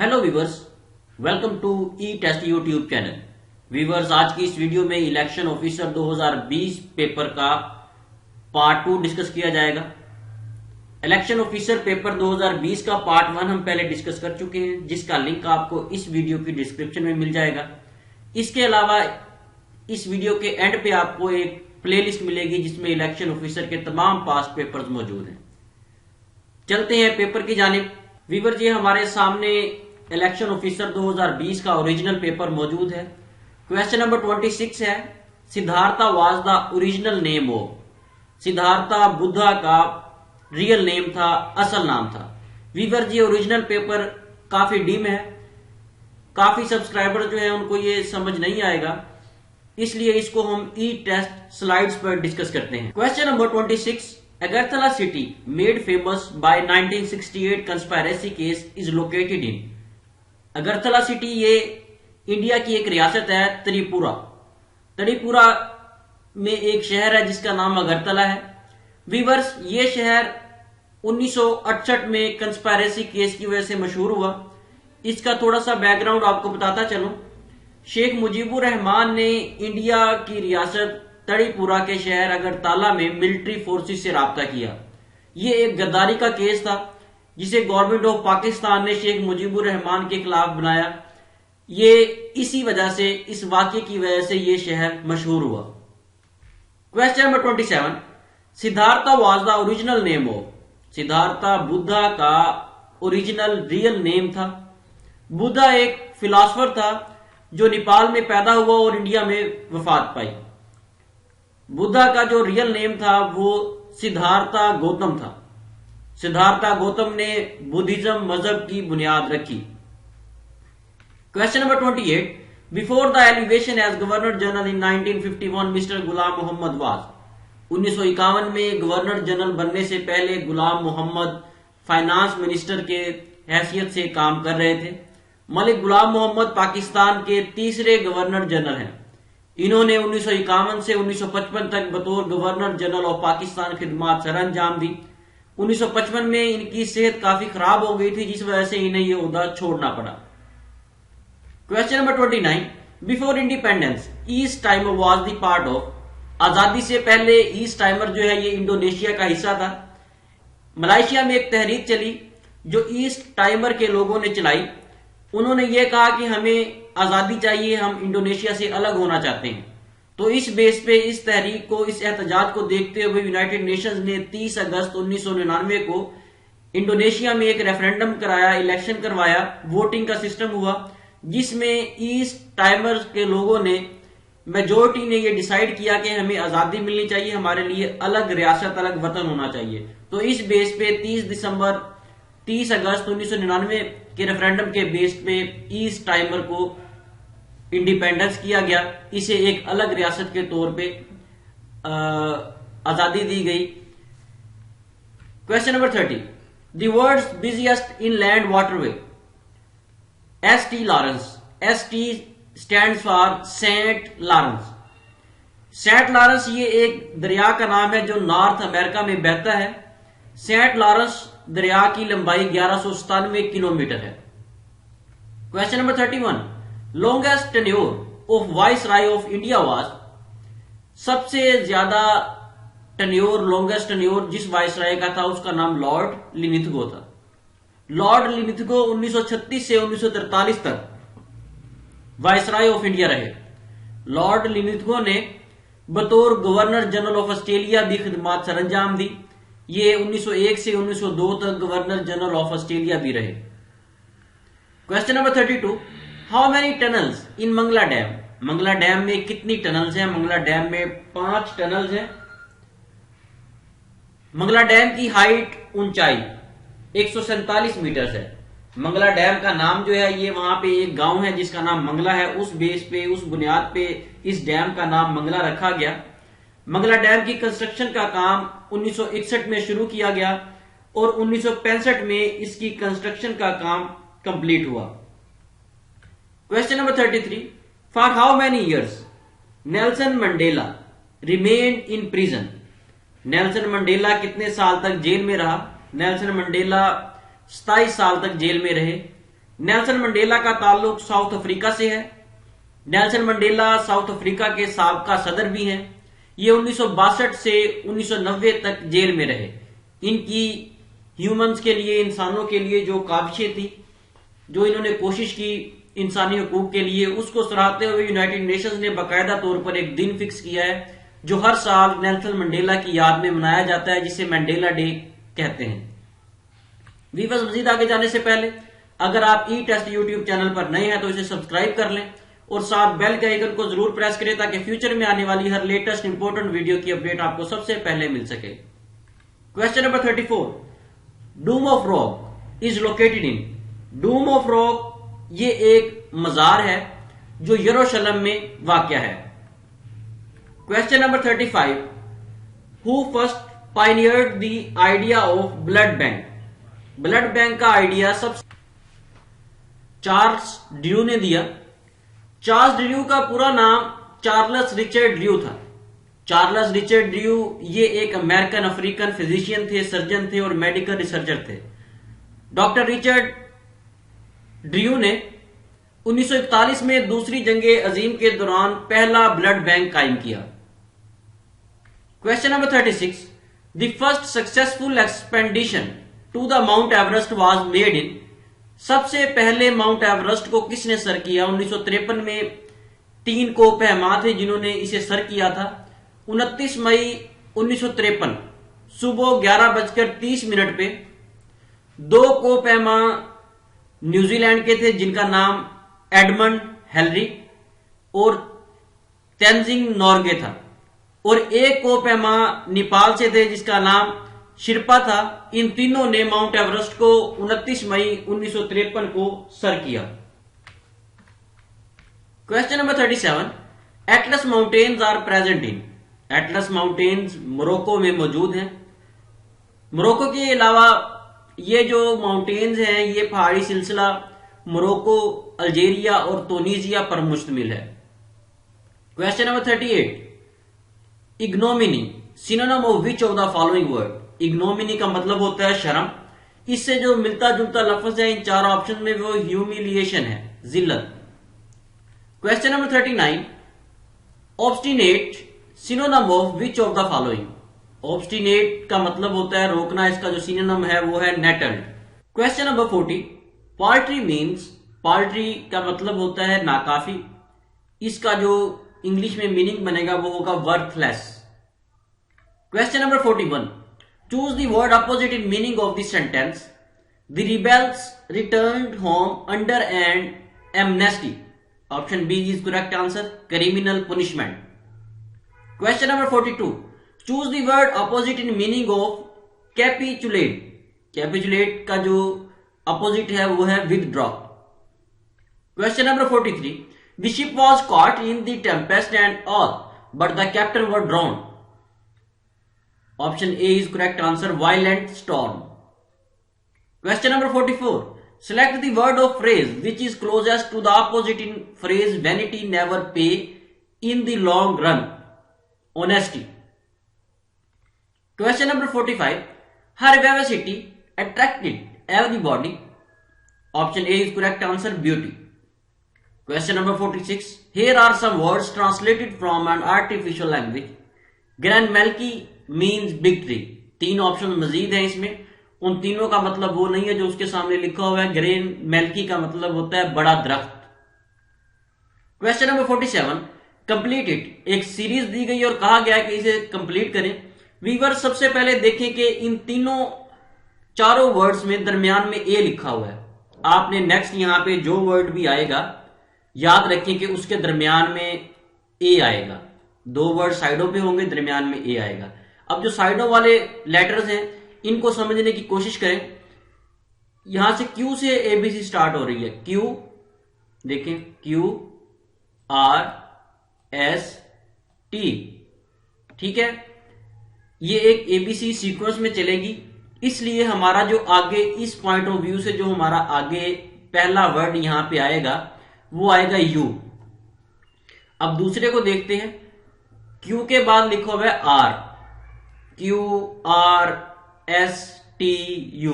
Hello viewers, welcome to E test YouTube channel. Viewers, आज की इस वीडियो में इलेक्शन ऑफिसर 2020 पेपर का पार्ट 2 डिस्कस किया जाएगा। इलेक्शन ऑफिसर पेपर 2020 का पार्ट 1 हम पहले डिस्कस कर चुके हैं, जिसका लिंक आपको इस वीडियो की डिस्क्रिप्शन में मिल जाएगा। इसके अलावा इस वीडियो के एंड पे आपको एक प्लेलिस्ट मिलेगी जिसमें इलेक्शन ऑफिसर के तमाम पास्ट पेपर्स मौजूद हैं। चलते हैं पेपर की जानिब। वीवर जी, हमारे सामने इलेक्शन ऑफिसर 2020 का ओरिजिनल पेपर मौजूद है। क्वेश्चन नंबर 26 है, Siddhartha was the original name of. Siddhartha Buddha का रियल नेम था, असल नाम था। वीवर जी, ओरिजिनल पेपर काफी डीम है, काफी सब्सक्राइबर जो है उनको ये समझ नहीं आएगा, इसलिए इसको हम ई टेस्ट स्लाइड्स पर डिस्कस करते हैं। Question number 26, Agartala city made famous by 1968 conspiracy case is located in. Agartala city ये इंडिया की एक रियासत है, त्रिपुरा। त्रिपुरा में एक शहर है जिसका नाम अगरतला है। वीवर्स, ये शहर 1968 में कंस्पायरेसी केस की वजह से मशहूर हुआ। इसका थोड़ा सा बैकग्राउंड आपको बताता चलूं। शेख मुजीबुर रहमान ने इंडिया की रियासत त्रिपुरा के शहर अगरतला में मिलिट्री फोर्सेस से राब्ता किया। ये एक गद्दारी का केस था जिसे गवर्नमेंट ऑफ पाकिस्तान ने शेख मुजीबुर रहमान के खिलाफ बनाया। ये इसी वजह से, इस वाकये की वजह से ये शहर मशहूर हुआ। Question number 27, Siddhartha was the original name of. Siddhartha Buddha का ओरिजिनल रियल नेम था। बुद्धा एक फिलोसफर था जो नेपाल में पैदा हुआ और इंडिया में वफात पाई। बुद्धा का जो रियल नेम था वो सिद्धार्था गौतम था। सिद्धार्था गौतम ने बुद्धिज्म मजहब की बुनियाद रखी। Question number 28, before the elevation as governor general in 1951 mister Ghulam Muhammad was. 1951 में गवर्नर जनरल बनने से पहले गुलाम मोहम्मद फाइनेंस मिनिस्टर के हैसियत से काम कर रहे थे। मलिक गुलाम मोहम्मद पाकिस्तान के तीसरे गवर्नर जनरल हैं। इन्होंने 1951 से 1955 तक बतौर गवर्नर जनरल ऑफ पाकिस्तान खिदमात सर अंजाम दी। 1955 में इनकी सेहत काफी खराब हो गई थी, जिस वजह से इन्हें यह ओहदा छोड़ना पड़ा। Question number 29, before independence east timer was the part of. आजादी से पहले ईस्ट टाइमर जो है ये इंडोनेशिया का हिस्सा था। मलाइशिया में एक तहरीक चली जो ईस्ट टाइमर के लोगों ने चलाई। उन्होंने ये कहा कि हमें आजादी चाहिए, हम इंडोनेशिया से अलग होना चाहते हैं। तो इस बेस पे, इस तहरीक को, इस एहतजाज को देखते हुए यूनाइटेड नेशंस ने 30 अगस्त 1999 को इंडोनेशिया में एक रेफरेंडम कराया, इलेक्शन करवाया, वोटिंग का सिस्टम हुआ, जिसमें ईस्ट टाइमर्स के लोगों ने, मेजोरिटी ने यह डिसाइड किया कि हमें आजादी मिलनी चाहिए, हमारे लिए अलग रियासत, अलग वतन होना चाहिए। तो इस बेस पे 30 अगस्त 1999 के रेफरेंडम के बेस पे ईस्ट टाइमर को इंडिपेंडेंस किया गया। इसे एक अलग रियासत के तौर पे आजादी दी गई। Question number 30, the world's busiest inland waterway. ST Lawrence. ST stands for saint Lawrence. Saint Lawrence ये एक दरिया का नाम है जो नॉर्थ अमेरिका में बहता है। सेंट लॉरेंस दरिया की लंबाई 1197 किलोमीटर है। Question number 31, longest tenure of viceroy of India was. सबसे ज्यादा टेन्योर, लॉन्गेस्ट टेन्योर जिस वाइसराय का था उसका नाम लॉर्ड लिनिथगो था। लॉर्ड लिनिथगो 1936 से 1943 तक वाइसराय ऑफ इंडिया रहे। लॉर्ड लिनिथगो ने बतौर गवर्नर जनरल ऑफ ऑस्ट्रेलिया भी खिदमात सर अंजाम दी। ये 1901 से 1902 तक गवर्नर जनरल ऑफ ऑस्ट्रेलिया भी रहे। Question number 32, how many tunnels in Mangla dam. Mangla dam में कितनी टनल्स हैं। मंगला डैम में 5 टनल्स हैं। मंगला डैम की हाइट, ऊंचाई 147 मीटर है। मंगला डैम का नाम जो है, ये वहां पे एक गांव है जिसका नाम मंगला है, उस बेस पे, उस बुनियाद पे इस डैम का नाम मंगला रखा गया। मंगला डैम की कंस्ट्रक्शन का काम 1961 में शुरू किया गया और 1965 में इसकी कंस्ट्रक्शन का काम कंप्लीट हुआ। Question number 33, for how many years Nelson Mandela remained in prison. Nelson Mandela कितने साल तक जेल में रहा। नेल्सन मंडेला 27 साल तक जेल में रहे। नेल्सन मंडेला का ताल्लुक साउथ अफ्रीका से है। नेल्सन मंडेला साउथ अफ्रीका के साबका सदर भी हैं। ये 1962 से 1990 तक जेल में रहे। इनकी ह्यूमंस के लिए, इंसानों के लिए जो काविशें थी, जो इन्होंने कोशिश की इंसानी हकूक के लिए, उसको सराहते हुए यूनाइटेड नेशंस ने बाकायदा तौर पर एक दिन फिक्स किया है जो हर साल नेल्सन मंडेला की याद में मनाया जाता है, जिसे मंडेला डे कहते हैं। वीवर्स, मजीद आगे जाने से पहले अगर आप ई टेस्ट यूट्यूब चैनल पर नए हैं तो इसे सब्सक्राइब कर लें और साथ बेल के आइकन को जरूर प्रेस करें ताकि फ्यूचर में आने वाली हर लेटेस्ट इंपॉर्टेंट वीडियो की अपडेट आपको सबसे पहले मिल सके। Question number 34, doom of rock is located in. Doom of rock ये एक मजार है जो यरूशलेम में वाक़या है। Question number 35, who first pioneered the idea of blood bank. Blood bank का आइडिया सबसे चार्ल्स ड्रू ने दिया। चार्ल्स ड्रू का पूरा नाम चार्ल्स रिचर्ड ड्रू था। चार्ल्स रिचर्ड ड्रू ये एक अमेरिकन अफ्रीकन फिजिशियन थे, सर्जन थे और मेडिकल रिसर्चर थे। डॉक्टर रिचर्ड ड्रू ने 1941 में दूसरी जंगे अजीम के दौरान पहला ब्लड बैंक कायम किया। Question number 36, the first successful expedition to the Mount Everest was made in. सबसे पहले माउंट एवरेस्ट को किसने सर किया? 1953 में 3 कोपहमा थे जिन्होंने इसे सर किया था। 29 मई 1953 सुबह 11:30 पे 2 कोपहमा न्यूजीलैंड के थे जिनका नाम एडमंड हेनरी और तेंजिंग नोर्गे था, और 1 कोपहमा नेपाल से थे जिसका नाम शिरपा था। इन तीनों ने माउंट एवरेस्ट को 29 मई 1953 को सर किया। Question number 37, Atlas mountains are present in. Atlas mountains Morocco में मौजूद हैं। मोरक्को के अलावा ये जो माउंटेन्स हैं ये पहाड़ी सिलसिला मोरक्को, अल्जीरिया और तुनीसिया पर मुश्तमिल है। Question number 38, ignominy synonym of which of the following word. Ignominy का मतलब होता है शर्म। इससे जो मिलता जुलता लफ्ज है इन 4 ऑप्शन में वो ह्यूमिलिएशन है, जिल्लत। Question number 39, obstinate synonym of which of the following. Obstinate का मतलब होता है रोकना, इसका जो सिनोनिम है वो है nettled. Question number 40, paltry means. Paltry का मतलब होता है नाकाफी। इसका जो इंग्लिश में मीनिंग बनेगा वो होगा worthless. Question number 41, choose the word opposite in meaning of the sentence. The rebels returned home under an amnesty. Option B is correct answer, criminal punishment. Question number 42, choose the word opposite in meaning of capitulate. Capitulate का जो opposite है वो है withdraw. Question number 43, the ship was caught in the tempest and all but the captain were drowned. Option A is correct answer, violent storm. Question number 44, select the word of phrase which is closest to the opposite in phrase vanity never pay in the long run. Honesty. Question number 45, her vivacity attracted everybody. Option A is correct answer, beauty. Question number 46, here are some words translated from an artificial language. Grand Malki means big tree. 3 option मजीद हैं इसमें। उन तीनों का मतलब वो नहीं है जो उसके सामने लिखा हुआ है। ग्रेन मेल्की का मतलब होता है बड़ा दरख्त। Question number 47, complete it. एक सीरीज दी गई और कहा गया है कि इसे कंप्लीट करें। वीवर, सबसे पहले देखें कि इन चारों वर्ड्स में दरमियान में ए लिखा हुआ है। आपने नेक्स्ट यहां पे जो वर्ड भी आएगा याद रखें कि उसके दरमियान में ए आएगा। 2 वर्ड साइडों पे होंगे, दरमियान में ए आएगा। अब जो साइडों वाले लेटर्स हैं इनको समझने की कोशिश करें। यहां से क्यू से एबीसी स्टार्ट हो रही है। क्यू देखें, क्यू आर एस टी, ठीक है। ये एक एबीसी सीक्वेंस में चलेगी, इसलिए हमारा जो आगे इस पॉइंट ऑफ व्यू से जो हमारा आगे पहला वर्ड यहां पे आएगा वो आएगा यू। अब दूसरे को देखते हैं। क्यू के बाद लिखा हुआ है R, Q R S T U,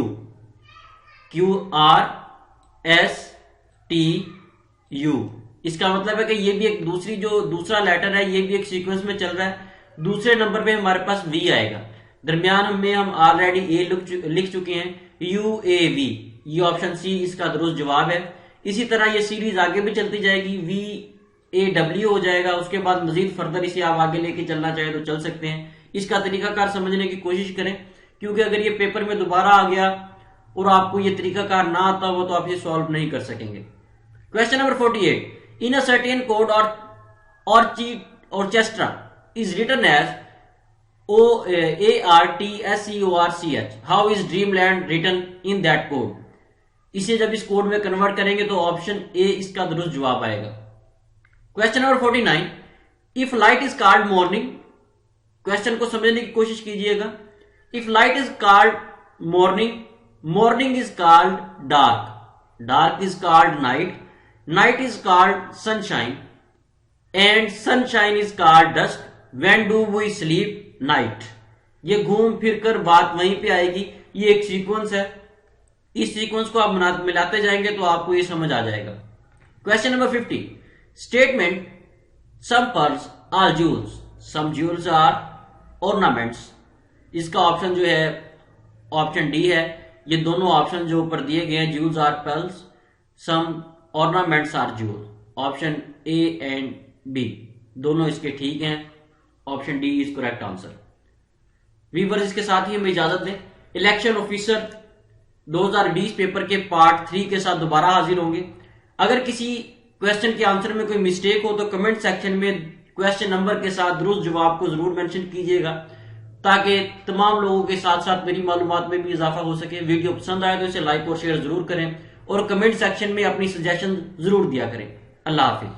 Q R STU। इसका मतलब है कि ये भी एक दूसरा लेटर है, ये भी एक सीक्वेंस में चल रहा है। दूसरे नंबर पे हमारे पास V आएगा, दरमियान में हम ऑलरेडी A लिख चुके हैं, UAV। ये ऑप्शन सी इसका दुरुस्त जवाब है। इसी तरह ये सीरीज आगे भी चलती जाएगी, VAW हो जाएगा। उसके बाद मजीद फर्दर इसे आप आगे लेके चलना चाहे तो चल सकते हैं। इसका तरीकाकार समझने की कोशिश करें, क्योंकि अगर ये पेपर में दोबारा आ गया और आपको ये तरीकाकार ना आता हो तो आप ये सॉल्व नहीं कर सकेंगे। Question number 48, in a certain code orchestra is written as OARTSEORCH, how is dreamland written in that code. इसे जब इस कोड में कन्वर्ट करेंगे तो ऑप्शन ए इसका दुरुस्त जवाब आएगा। Question number 49, if light is called morning. Question को समझने की कोशिश कीजिएगा। If light is called morning, morning is called dark, dark is called night, night is called sunshine, and sunshine is called dust, when do we sleep, night. ये घूम फिर कर बात वहीं पे आएगी। ये एक सीक्वेंस है, इस सीक्वेंस को आप मिलाते जाएंगे तो आपको ये समझ आ जाएगा। Question number 50, statement some pearls are jewels, some jewels are ornaments. इसका ऑप्शन जो है ऑप्शन डी है। ये दोनों ऑप्शन जो ऊपर दिए गए हैं, jewels are pearls, some ornaments are jewel, option A and B दोनों इसके ठीक हैं। Option D is correct answer. Viewers, इसके साथ ही हमें इजाजत दें। इलेक्शन ऑफिसर 2020 पेपर के पार्ट 3 के साथ दोबारा हाजिर होंगे। अगर किसी क्वेश्चन के आंसर में कोई मिस्टेक हो तो कमेंट सेक्शन में क्वेश्चन नंबर के साथ दुरुस्त जवाब को जरूर मेंशन कीजिएगा, ताकि तमाम लोगों के साथ साथ मेरी मालूमात में भी इजाफा हो सके। वीडियो पसंद आए तो इसे लाइक और शेयर जरूर करें और कमेंट सेक्शन में अपनी सजेशन जरूर दिया करें। अल्लाह हाफिज।